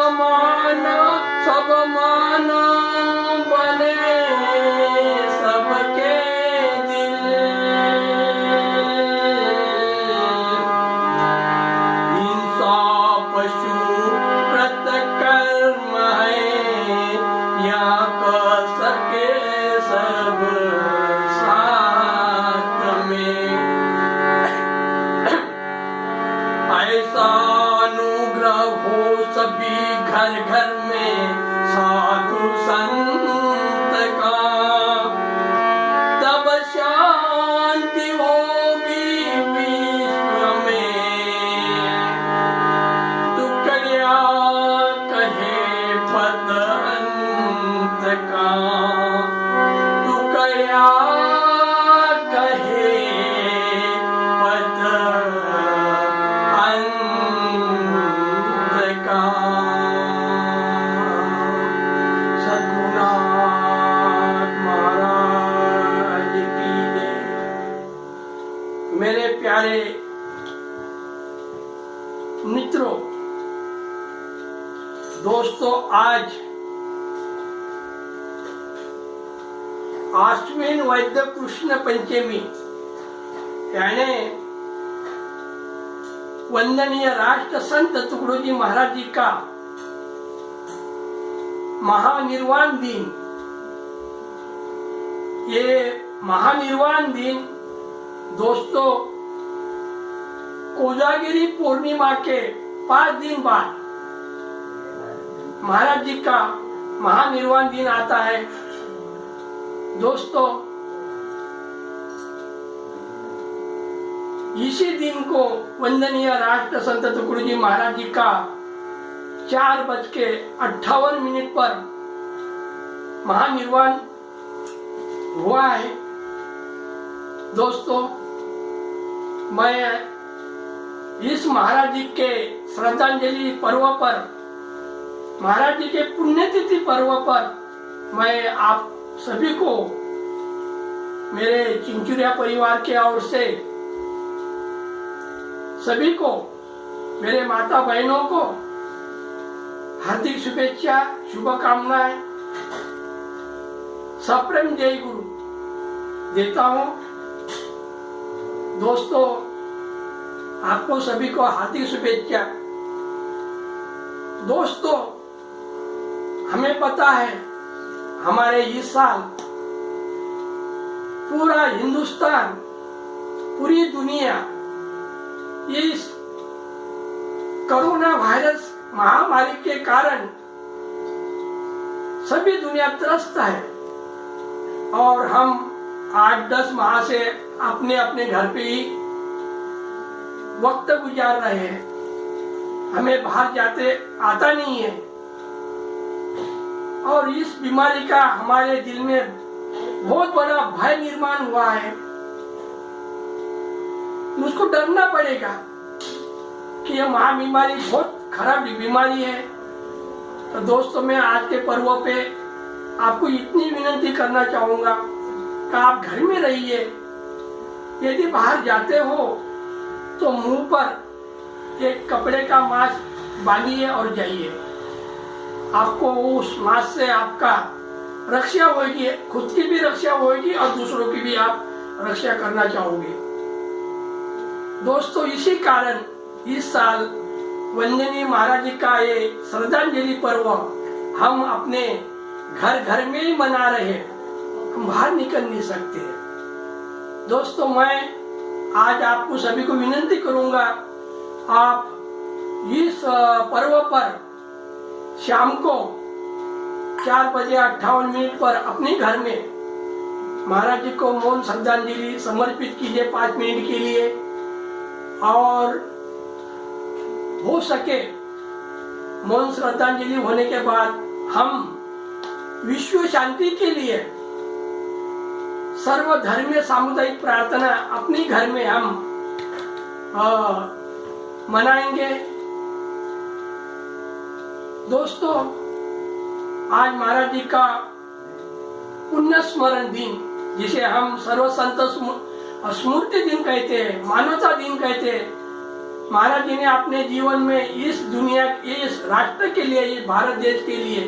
सब मान बने सबके दिल। हिंसा पशु व्रत कर्म है, या कर सके सब साथ में। ऐसा अनुग्रह हो सभी घर घर में साधु संत का, तब शांति होगी विश्व में। टुकड़िया कहे पद अंत का, टुकड़िया कहे पद मेरे प्यारे मित्रों, दोस्तों, आज आश्विन वैद्य कृष्ण पंचमी यानी वंदनीय राष्ट्र संत तुकडोजी महाराज जी का महानिर्वाण दिन। ये महानिर्वाण दिन दोस्तों कोजागिरी पूर्णिमा के 5 दिन बाद महाराज जी का महानिर्वाण दिन आता है। दोस्तों, इसी दिन को वंदनीय राष्ट्र संत तुकडोजी महाराज जी का 4:58 पर महानिर्वाण हुआ है। दोस्तों, मैं इस महाराज जी के श्रद्धांजलि पर्व पर, महाराज जी के पुण्यतिथि पर्व पर मैं आप सभी को, मेरे चिंचुरिया परिवार के ओर से सभी को, मेरे माता बहनों को हार्दिक शुभेच्छा, शुभकामनाएं, सप्रेम जय गुरु देता हूं। दोस्तों, आपको सभी को हार्दिक शुभेच्छा। दोस्तों, हमें पता है हमारे इस साल पूरा हिंदुस्तान, पूरी दुनिया इस कोरोना वायरस महामारी के कारण सभी दुनिया त्रस्त है और हम 8-10 माह से अपने अपने घर पे ही वक्त गुजार रहे हैं। हमें बाहर जाते आता नहीं है और इस बीमारी का हमारे दिल में बहुत बड़ा भय निर्माण हुआ है। मुझको डरना पड़ेगा कि यह महाबीमारी बहुत खराब बीमारी है। तो दोस्तों, मैं आज के पर्व पे आपको इतनी विनती करना चाहूंगा कि आप घर में रहिए। यदि बाहर जाते हो तो मुंह पर एक कपड़े का मास्क बांधिए और जाइए। आपको उस मास्क से आपका रक्षा होगी, खुद की भी रक्षा होगी और दूसरों की भी आप रक्षा करना चाहोगे। दोस्तों, इसी कारण इस साल वंदनीय महाराज जी का ये श्रद्धांजलि पर्व हम अपने घर घर में ही मना रहे हैं, हम बाहर निकल नहीं सकते। दोस्तों, मैं आज आपको सभी को विनती करूंगा, आप इस पर्व पर शाम को 4:58 पर अपने घर में महाराज जी को मौन श्रद्धांजलि समर्पित कीजिए 5 मिनट के लिए। और हो सके मौन श्रद्धांजलि होने के बाद हम विश्व शांति के लिए सर्वधर्मीय सामुदायिक प्रार्थना अपने घर में हम मनाएंगे। दोस्तों, आज महाराज जी का पुण्य स्मरण दिन, जिसे हम सर्व संत स्मृति दिन कहते हैं, मानवता दिन कहते हैं, महाराज जी ने अपने जीवन में इस दुनिया, इस राष्ट्र के लिए, इस भारत देश के लिए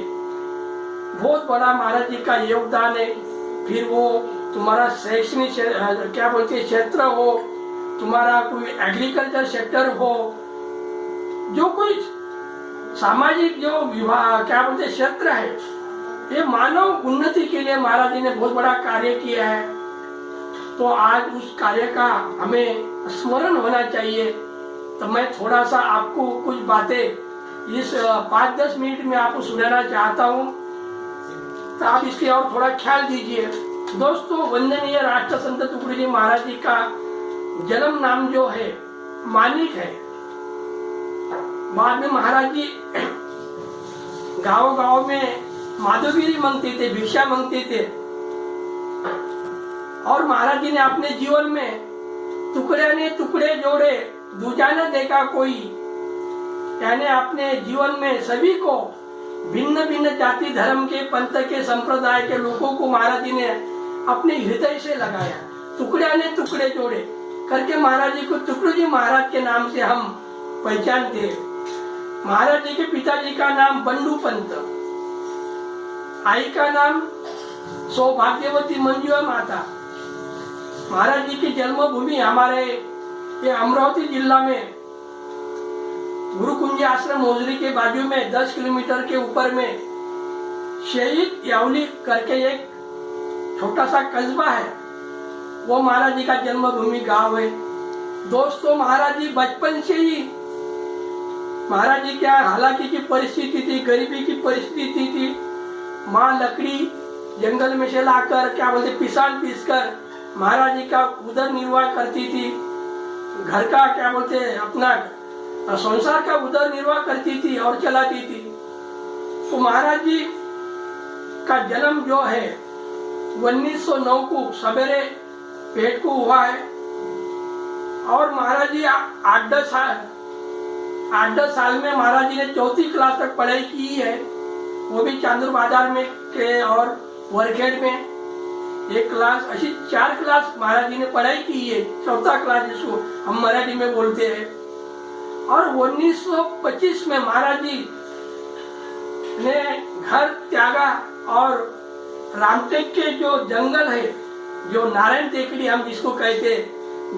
बहुत बड़ा महाराज जी का योगदान है। फिर वो तुम्हारा शैक्षणिक क्या बोलते हैं क्षेत्र हो, तुम्हारा कोई एग्रीकल्चर सेक्टर हो, जो कोई सामाजिक जो विभाग क्या बोलते हैं क्षेत्र है, ये मानव उन्नति के लिए महाराज जी ने बहुत बड़ा कार्य किया है। तो आज उस कार्य का हमें स्मरण होना चाहिए। तो मैं थोड़ा सा आपको कुछ बातें इस 5-10 मिनट में आपको सुनाना चाहता हूँ, तो आप इसकी और थोड़ा ख्याल दीजिए। दोस्तों, वंदनीय राष्ट्र संत टुकड़ी जी महाराज जी का जन्म नाम जो है मानिक है। बाद में महाराज जी गाँव गाँव में माधवगिरी मांगते थे, भिक्षा मांगते थे, और महाराज जी ने अपने जीवन में टुकड़े ने टुकड़े जोड़े, दूजा न देखा कोई, यानी अपने जीवन में सभी को, भिन्न भिन्न जाति धर्म के, पंथ के, संप्रदाय के लोगों को महाराज जी ने अपने हृदय से लगाया। टुकड़े ने टुकड़े जोड़े करके महाराज जी को टुकड़ू जी महाराज के नाम से हम पहचानते हैं। महाराज जी के पिताजी का नाम बंडू पंत, आई का नाम सौभाग्यवती मंजू माता। महाराज जी की जन्मभूमि हमारे ये अमरावती जिला में गुरुकुंज आश्रम मोजरी के बाजू में 10 किलोमीटर के ऊपर में शहीद यावली करके एक छोटा सा कस्बा है, वो महाराज जी का जन्मभूमि गांव है। दोस्तों, महाराज जी बचपन से ही, महाराज जी क्या हालांकि की परिस्थिति थी, गरीबी की परिस्थिति थी। माँ लकड़ी जंगल में से लाकर क्या बोलते पिसान पीसकर महाराज जी का उदर निर्वाह करती थी, घर का क्या बोलते अपना संसार का उदर निर्वाह करती थी और चलाती थी। तो महाराज जी का जन्म जो है 1909 को सवेरे पेट को हुआ है, और महाराज जी 8-10 साल में महाराज जी ने 4थी क्लास तक पढ़ाई की है, वो भी चांदूर बाजार में के और वरखेड़ में एक क्लास, ऐसी 4 क्लास महाराज जी ने पढ़ाई की है। 4था क्लास जिसको हम मराठी में बोलते हैं। और 1925 में महाराज जी ने घर त्यागा और रामटेक के जो जंगल है, जो नारायण टेकड़ी हम जिसको कहते हैं,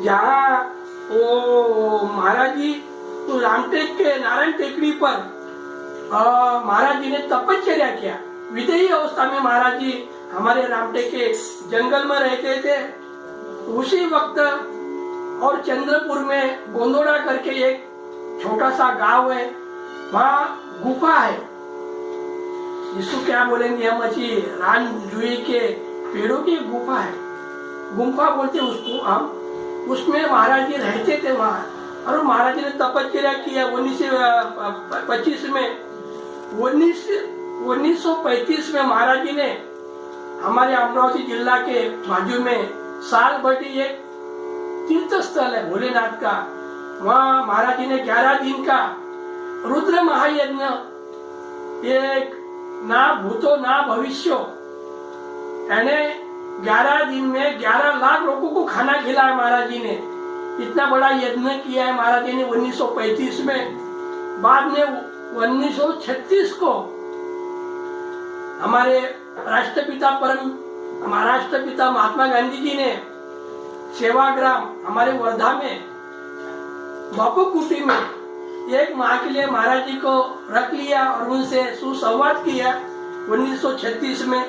जहाँ वो महाराज जी तो रामटेक के नारायण टेकड़ी पर महाराज जी ने तपश्चर्या किया। विदेही अवस्था में महाराज जी हमारे रामटेक के जंगल में रहते थे। उसी वक्त और चंद्रपुर में गोंदोड़ा करके एक छोटा सा गांव है, वहाँ गुफा है, जिसको क्या बोलेंगे हम, अच्छी रान जुई के पेड़ों की गुफा है, गुम्फा बोलते उसको हम। उसमें महाराज जी रहते थे वहाँ, और महाराज जी ने तपश्चर्या किया 1925 में। 1935 में महाराज जी ने हमारे अमरावती जिला के बाजू में साल भट्टी एक तीर्थ स्थल है भोलेनाथ का, वहाँ महाराज जी ने 11 दिन का रुद्र महायज्ञ, एक ना भूतो ना भविष्य, यानी 11 दिन में 11 लाख लोगों को खाना खिलाया महाराज जी ने। इतना बड़ा यज्ञ किया है महाराज जी ने 1935 में। बाद में 1936 को हमारे राष्ट्रपिता महाराष्ट्रपिता महात्मा गांधी जी ने सेवाग्राम हमारे वर्धा में बापू कुटी में एक माह के लिए महाराज जी को रख लिया और उनसे सुसंवाद किया 1936 में।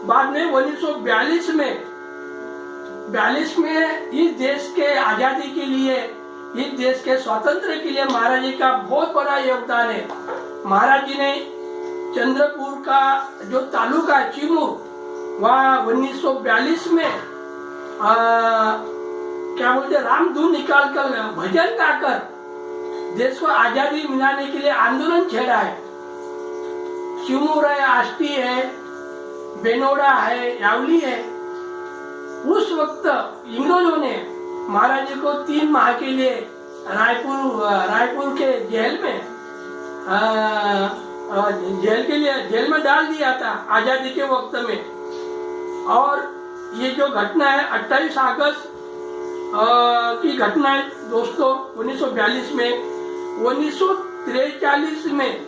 बाद में 1942 में इस देश के आजादी के लिए, इस देश के स्वातंत्र के लिए महाराज जी का बहुत बड़ा योगदान है। महाराज जी ने चंद्रपुर का जो तालुका चिमूर, वहाँ 1942 में क्या बोलते रामधुन निकाल कर भजन गाकर देश को आजादी मिलाने के लिए आंदोलन छेड़ा है। चिमूर है, आष्टी है, बेनोड़ा है, यावली है। उस वक्त इंग्रजों ने महाराज जी को 3 माह के लिए रायपुर के जेल में डाल दिया था आजादी के वक्त में। और ये जो घटना है 28 अगस्त की घटनाएं दोस्तों 1942 में, 1943 में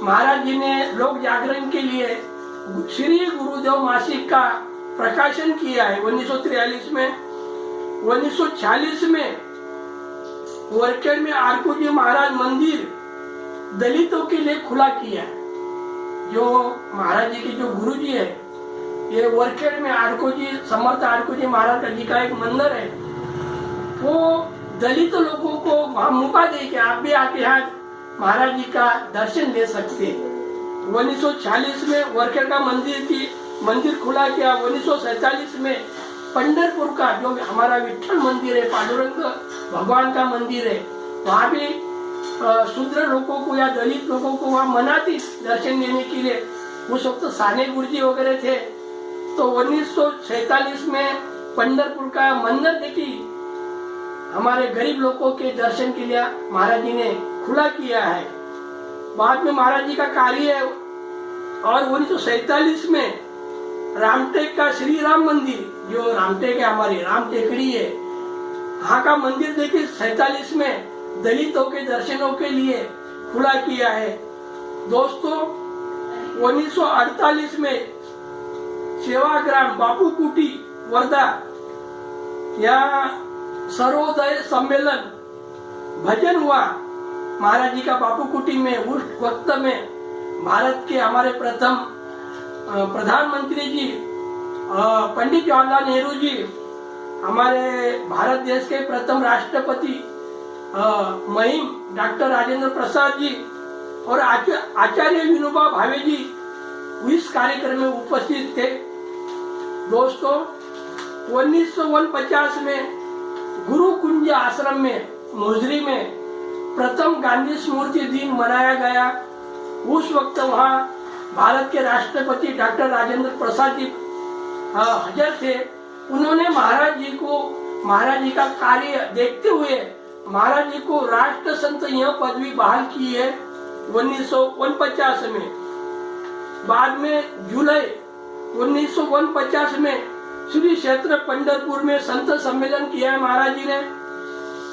महाराज जी ने लोक जागरण के लिए श्री गुरुदेव मासिक का प्रकाशन किया है 1943 में। 1946 में वरखेड़ में आरकूजी महाराज मंदिर दलितों के लिए खुला किया है। जो महाराज जी के जो गुरु जी है, ये वरखेड़ में आरकूजी समर्थ आरकूजी महाराज जी का एक मंदिर है, वो दलित लोगों को वहां मौका दे के आप भी आके यहाँ महाराज जी का दर्शन ले सकते हैं। 1946 में वरखेड़ का मंदिर खुला किया। 1947 में पंढरपुर का जो हमारा विठ्ठल मंदिर है, पांडुरंग भगवान का मंदिर है, वहाँ भी शूद्र लोगों को या दलित लोगों को वहाँ मनाती दर्शन लेने के लिए। उस वक्त साने गुरुजी वगैरह थे। तो 1947 में पंढरपुर का मंदिर देखी हमारे गरीब लोगों के दर्शन के लिए महाराज जी ने खुला किया है। बाद में महाराज जी का कार्य है। और 1947 में रामटेक का श्री राम मंदिर, जो रामटेक है हमारी राम टेकड़ी है, वहाँ का मंदिर देखिए 47 में दलितों के दर्शनों के लिए खुला किया है। दोस्तों 1948 में सेवाग्राम बापू कुटी वर्धा या सर्वोदय सम्मेलन भजन हुआ महाराज जी का बापू कुटी में। उस वक्त में भारत के हमारे प्रथम प्रधानमंत्री जी पंडित जवाहरलाल नेहरू जी, हमारे भारत देश के प्रथम राष्ट्रपति महिम डॉक्टर राजेंद्र प्रसाद जी और आचार्य विनोबा भावे जी इस कार्यक्रम में उपस्थित थे। दोस्तों 1949 में गुरु कुंज आश्रम में मोजरी में प्रथम गांधी स्मृति दिन मनाया गया। उस वक्त वहाँ भारत के राष्ट्रपति डॉक्टर राजेंद्र प्रसाद जी हाजिर थे। उन्होंने महाराज जी का कार्य देखते हुए महाराज जी को राष्ट्र संत यह पदवी बहाल की है 1949 में। बाद में जुलाई 1949 में श्री क्षेत्र पंढरपुर में संत सम्मेलन किया है महाराज जी ने।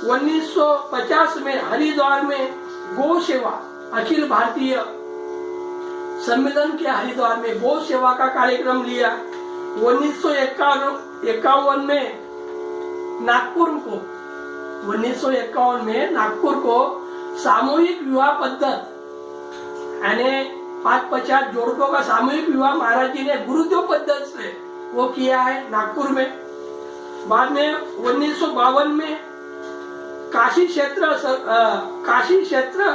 1950 में हरिद्वार में गौ सेवा अखिल भारतीय सम्मेलन किया, हरिद्वार में गौ सेवा का कार्यक्रम लिया। 1951 में नागपुर को सामूहिक विवाह पद्धत यानी 5-50 जोड़कों का सामूहिक विवाह महाराज जी ने गुरुदेव पद्धत से वो किया है नागपुर में। बाद में 1952 में काशी क्षेत्र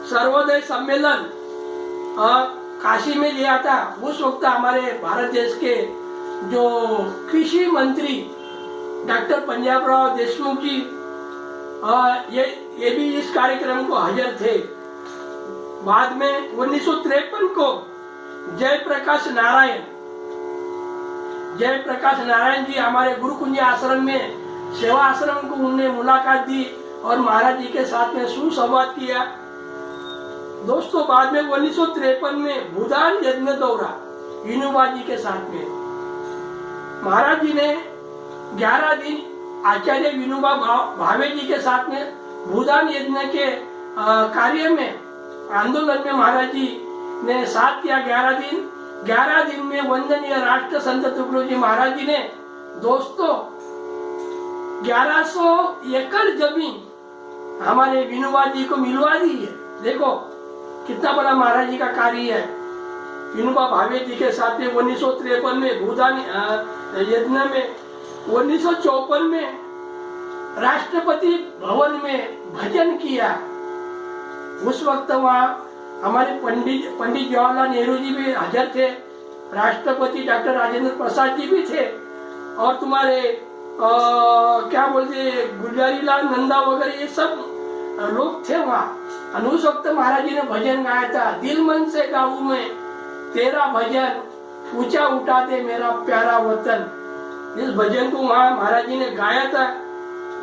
सर्वोदय सम्मेलन काशी में लिया था। उस वक्त हमारे भारत देश के जो कृषि मंत्री डॉक्टर पंजाबराव देशमुख जी ये भी इस कार्यक्रम को हाजिर थे। बाद में 1953 को जयप्रकाश नारायण जी हमारे गुरुकुंज आश्रम में सेवा आश्रम को उन्होंने मुलाकात दी और महाराज जी के साथ में सुसंवाद किया। दोस्तों बाद में 1953 में भूदान यज्ञ दौरा विनोबा जी के साथ में महाराज जी ने 11 दिन आचार्य विनोबा भावे जी के साथ में भूदान यज्ञ के कार्य में आंदोलन में महाराज जी ने साथ किया 11 दिन में वंदनीय राष्ट्र संत तुकडोजी महाराज जी ने दोस्तों 1100 एकड़ जमीन हमारे विनोबा जी को मिलवा दी है। देखो कितना बड़ा महाराज जी का कार्य है। विनोबा भावे जी के साथ में 1953 में भूदान यज्ञ में, 1954 में राष्ट्रपति भवन में भजन किया। उस वक्त वहाँ हमारे पंडित जवाहरलाल नेहरू जी भी हाजिर थे, राष्ट्रपति डॉक्टर राजेंद्र प्रसाद जी भी थे और तुम्हारे क्या बोलते गुलजारीलाल नंदा वगैरह ये सब लोग थे वहाँ। उस वक्त महाराज जी ने भजन गाया था, दिल मन से गाऊं मैं तेरा भजन, ऊंचा उठा दे मेरा प्यारा वतन। इस भजन को वहाँ महाराज जी ने गाया था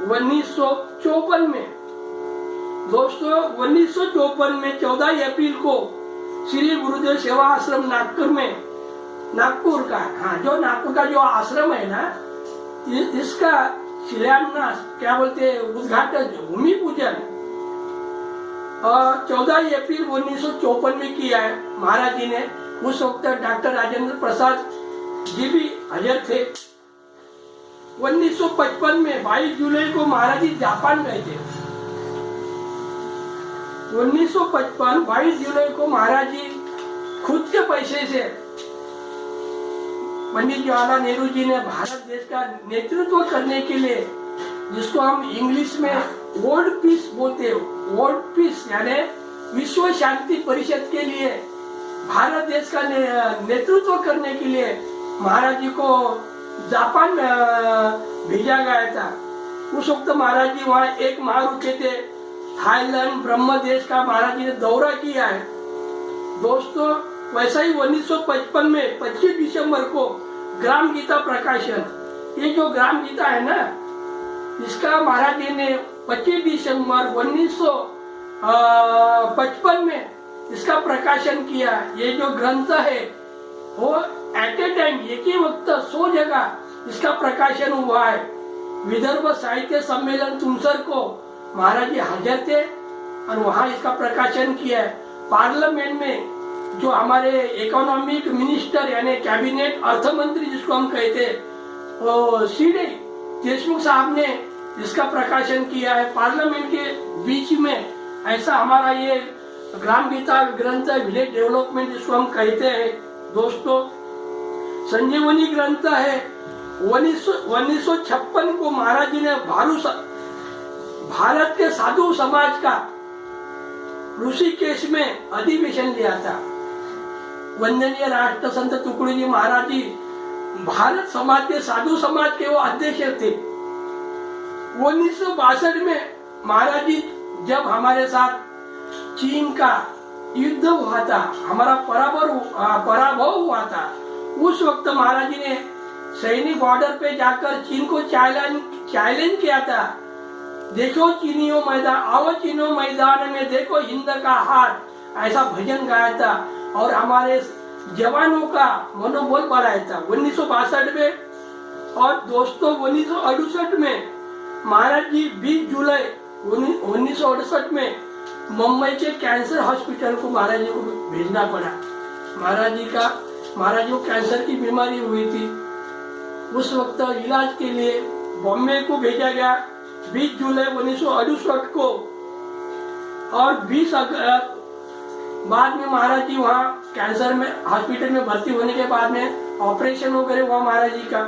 1954 में। दोस्तों 1954 में 14 अप्रैल को श्री गुरुदेव सेवा आश्रम नागपुर का जो आश्रम है ना, इसका शिलान्यास क्या बोलते हैं, उद्घाटन भूमि पूजन 14 अप्रैल 1954 में किया है महाराज जी ने। उस वक्त डॉक्टर राजेंद्र प्रसाद जी भी हाजिर थे। 1955 में 22 जुलाई को महाराज जी जापान गए थे। 1955 22 जुलाई को महाराज जी खुद के पैसे से पंडित जवाहरलाल नेहरू जी ने भारत देश का नेतृत्व करने के लिए, जिसको हम इंग्लिश में वर्ल्ड पीस बोलते हैं, वर्ल्ड पीस यानी विश्व शांति परिषद के लिए भारत देश का नेतृत्व करने के लिए महाराज जी को जापान में भेजा गया था। उस वक्त महाराज जी वहाँ एक माह रुके थे। थाईलैंड ब्रह्म देश का महाराज जी ने दौरा किया है दोस्तों। वैसा ही 1955 में 25 दिसंबर को ग्राम गीता प्रकाशन, ये जो ग्राम गीता है ना, इसका महाराज जी ने 25 दिसंबर 1955 में इसका प्रकाशन किया। ये जो ग्रंथ है वो एट ए टाइम एक ही वक्त 100 जगह इसका प्रकाशन हुआ है। विदर्भ साहित्य सम्मेलन तुमसर को महाराज जी हाजिर थे और वहाँ इसका प्रकाशन किया है। पार्लियामेंट में जो हमारे इकोनॉमिक मिनिस्टर यानी कैबिनेट अर्थ मंत्री जिसको हम कहते हैं, वो सीडी देशमुख साहब ने इसका प्रकाशन किया है। पार्लियामेंट के बीच में ऐसा हमारा ये ग्राम गीता ग्रंथ है, विलेज डेवलपमेंट जिसको हम कहते हैं दोस्तों। संजीवनी ग्रंथ है। 1956 को महाराज जी ने भारत के साधु समाज का ऋषिकेश में अधिवेशन लिया था। वंदनीय राष्ट्र संत तुकडोजी महाराज जी भारत समाज के साधु समाज के वो अध्यक्ष थे। 1962 में महाराज जी जब हमारे साथ चीन का युद्ध हुआ था, हमारा पराभव हुआ था, उस वक्त महाराज जी ने सैनिक बॉर्डर पे जाकर चीन को चैलेंज किया था। देखो चीनियों मैदान, आओ चीनियों मैदान में देखो हिंद का हाथ, ऐसा भजन गाया था और हमारे जवानों का मनोबल बढ़ाया था 1962 में। और दोस्तों 1968 में महाराज जी 20 जुलाई 1968 में मुंबई के कैंसर हॉस्पिटल को महाराज जी को भेजना पड़ा। महाराज जी को कैंसर की बीमारी हुई थी। उस वक्त इलाज के लिए बॉम्बे को भेजा गया 20 जुलाई 1968 को। और 20 अगस्त बाद में महाराज जी वहाँ कैंसर में हॉस्पिटल में भर्ती होने के बाद में ऑपरेशन वगैरह हुआ, महाराज जी का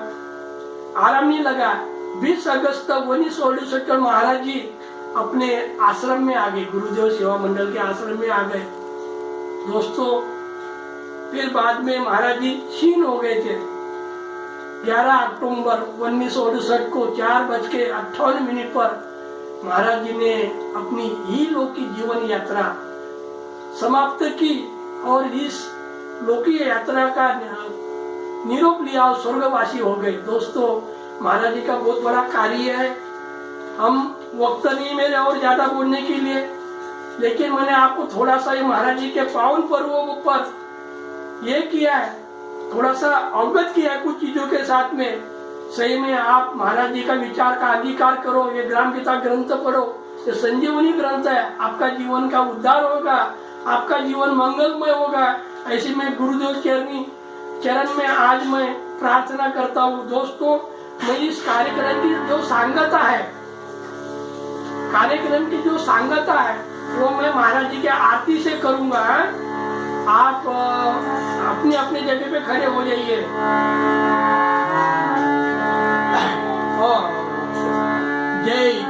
आराम नहीं लगा। 20 अगस्त 1968 को महाराज जी अपने आश्रम में आ गए, गुरुदेव सेवा मंडल के आश्रम में आ गए दोस्तों। फिर बाद में महाराज जी क्षीण हो गए थे। 11 अक्टूबर 1968 को 4:58 पर महाराज जी ने अपनी ही लौकिक जीवन यात्रा समाप्त की और इस लौकिक यात्रा का निरोप लिया और स्वर्गवासी हो गए दोस्तों। महाराज जी का बहुत बड़ा कार्य है। हम वक्त नहीं मेरे और ज्यादा बोलने के लिए, लेकिन मैंने आपको थोड़ा सा महाराज जी के पावन पर्वों पर ये किया है, थोड़ा सा अवगत किया है कुछ चीजों के साथ में। सही में आप महाराज जी का विचार का अंगीकार करो, ये ग्राम गीता ग्रंथ पढ़ो, ये संजीवनी ग्रंथ है। आपका जीवन का उद्धार होगा, आपका जीवन मंगलमय होगा। ऐसे में गुरुदेव चरण में आज मैं प्रार्थना करता हूँ दोस्तों। मैं इस कार्यक्रम की जो सांगता है, कार्यक्रम की जो सांगता है वो मैं महाराज जी के आरती से करूंगा। आप अपने अपने जगह पे खड़े हो जाइए। जय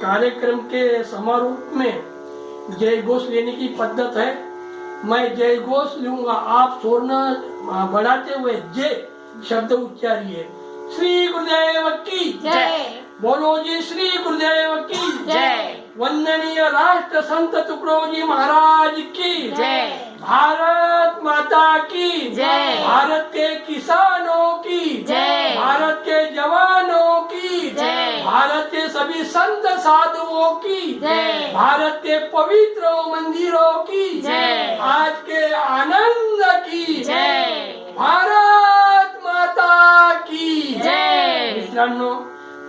कार्यक्रम के समारोह में जय घोष लेने की पद्धत है। मैं जय घोष लूंगा, आप स्वर न बढ़ाते हुए जय शब्द उच्चारिए। श्री गुरुदेव की जय। बोलो जी श्री गुरुदेव की जय। वंदनीय राष्ट्र संत तुकडोजी महाराज की जय। भारत माता की जय। भारत के किसानों की जय। भारत के जवानों की जय। भारत के सभी संत साधुओं की जय। भारत के पवित्र मंदिरों की जय। आज के आनंद की जय। भारत माता की जय। मित्रांनो,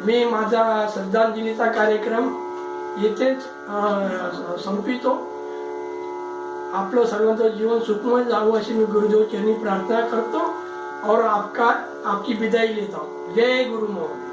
मी माझा श्रद्धांजलीचा कार्यक्रम येथेच संपवितो। आपलं सर्वांचं जीवन सुखमय जावं अशी मी गुरुदेव चरणी प्रार्थना करतो और आपकी विदाई लेता हूँ। जय गुरु महाराज।